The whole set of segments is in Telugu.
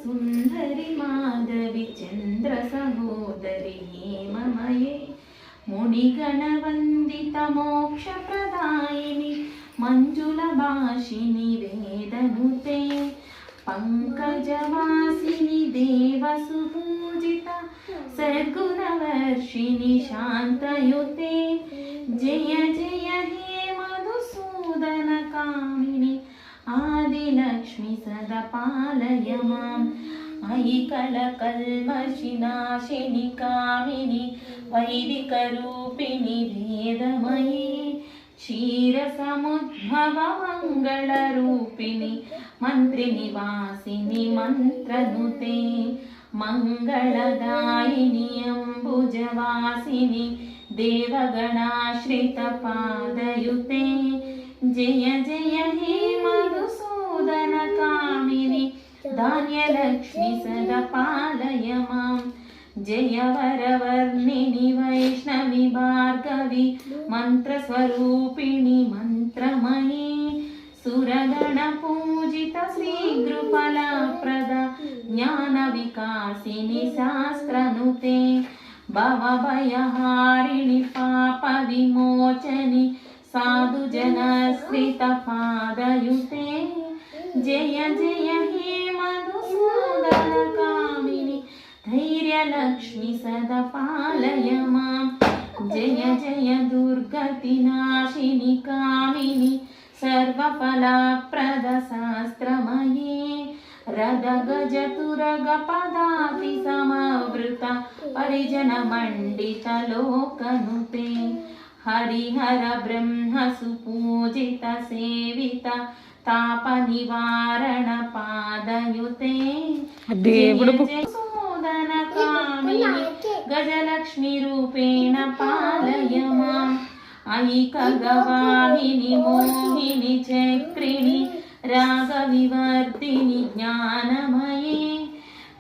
సుందరి మాధవి చంద్ర సహోదరి హేమమయే మునిగణ వందిత మోక్ష ప్రదాయిని మంజుల భాషిని వేదనుతే పంకజవాసిని దేవసుపూజిత సద్గుణవర్షిణి శాంతయుతే జయ జయ హే మధుసూదన కామిని ఆదిలక్ష్మి సదా పాలయ మాం అయి కల్మషినాశిని కామిని వైదిక రూపిణి వేదమయీ క్షీరసముద్భవ మంగళ రూపిణి మంత్రి నివాసిని మంత్రనుతే మంగళదాయిని అంబుజవాసిని దేవగణాశ్రిత పాదయుతే జయ జయ హే మధుసూదన కామిని ధాన్యలక్ష్మి సదా పాలయ మాం జయ వరవర్ణిని వైష్ణవి భార్గవి మంత్రస్వరూపిణి మంత్రమయీ సురగణ పూజిత శ్రీగృఫలప్రద జ్ఞాన వికాసిని శాస్త్రనుతే భవభయహారిణి పాప విమోచని సాధుజనశ్రిత పాదయుతే జయ జయ హే మధుసూదన కామిని ధైర్యలక్ష్మి సదా పాలయ మాం జయ జయ దుర్గతి నాశిని కామిని సర్వఫలప్రద శాస్త్రమయే రద గజ తురగ పదాతి సమవృత పరిజన మండిత లోకనుతే హరిహర బ్రహ్మ సుపూజిత సేవిత తాప నివారణ పాదయుతే దేవుడు సూదన కామిని గజలక్ష్మి రూపేణ పాలయ మాం అయి ఖగవాహిని మోహిని చక్రిణి రాగ వివర్తిని జ్ఞానమయీ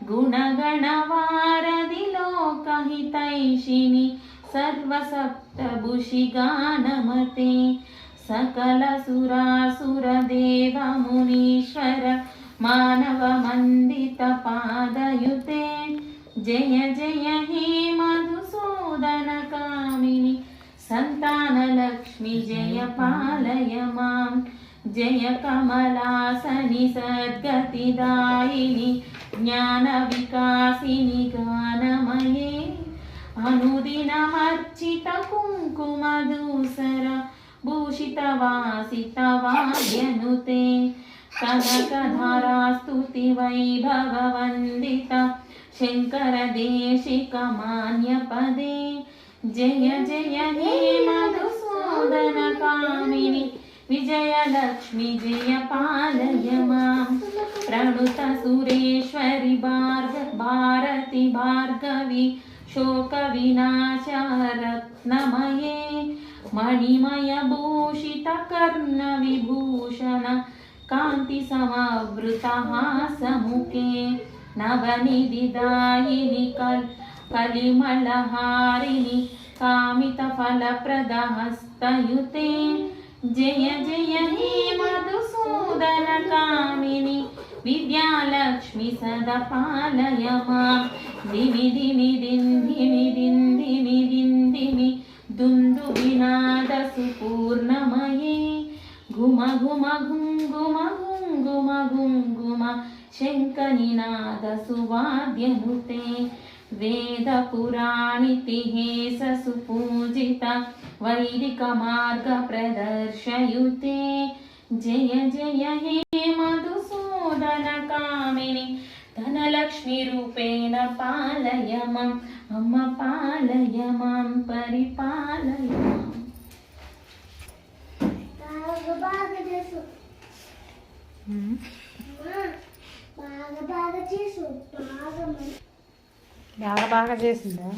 గుణగణ వారధి లోకహితైషిణి సర్వసప్తభుషి గానమతే సకల సురాసుర దేవ మునీశ్వర మానవ మందిత పాదయుతే జయ జయ హే మధుసూదన కామిని సంతానలక్ష్మి జయ పాలయ మాం జయ కమలాసని సద్గతిదాయిని జ్ఞాన వికాసిని గానమయే అనుదినమర్చిత కుంకుమధూసర భూషిత వాసిత వాద్యనుతే కనకధారాస్తుతి వైభవ వందిత శంకర దేశిక మాన్యపదే జయ జయ హే మధుసూదన కామిని విజయలక్ష్మి జయ పాలయ మాం ప్రణుత సురేశ్వరి భారతి భార్గవి శోక వినాశ రత్నమయే మణిమయ భూషిత కర్ణ విభూషణ కాంతి సమవృత హాసముఖే నవనిధిదాయిని కలిమలహారిణి కామిత ఫలప్రద హస్తయుతే జయ జయ హే మధుసూదన కామిని విద్యాలక్ష్మి సదా పాలయ మాం దివి దిని దిందిని దిందిని దిందిని దుందు వినాద సుపూర్ణమయే ఘుమ ఘుమ ఘుంగుమ ఘుంగుమ ఘుంగుమ శంఖనినాద సువాద్యనుతే వేద పురాణితిహేస సుపూజిత వైదిక మార్గ ప్రదర్శయుతే జయ జయ హే మధుసూదన కామిని ధనలక్ష్మి రూపేణ పాలయ మాం అమ్మ పాలయ మాం పరిపాలయ బాగా చేసిందా.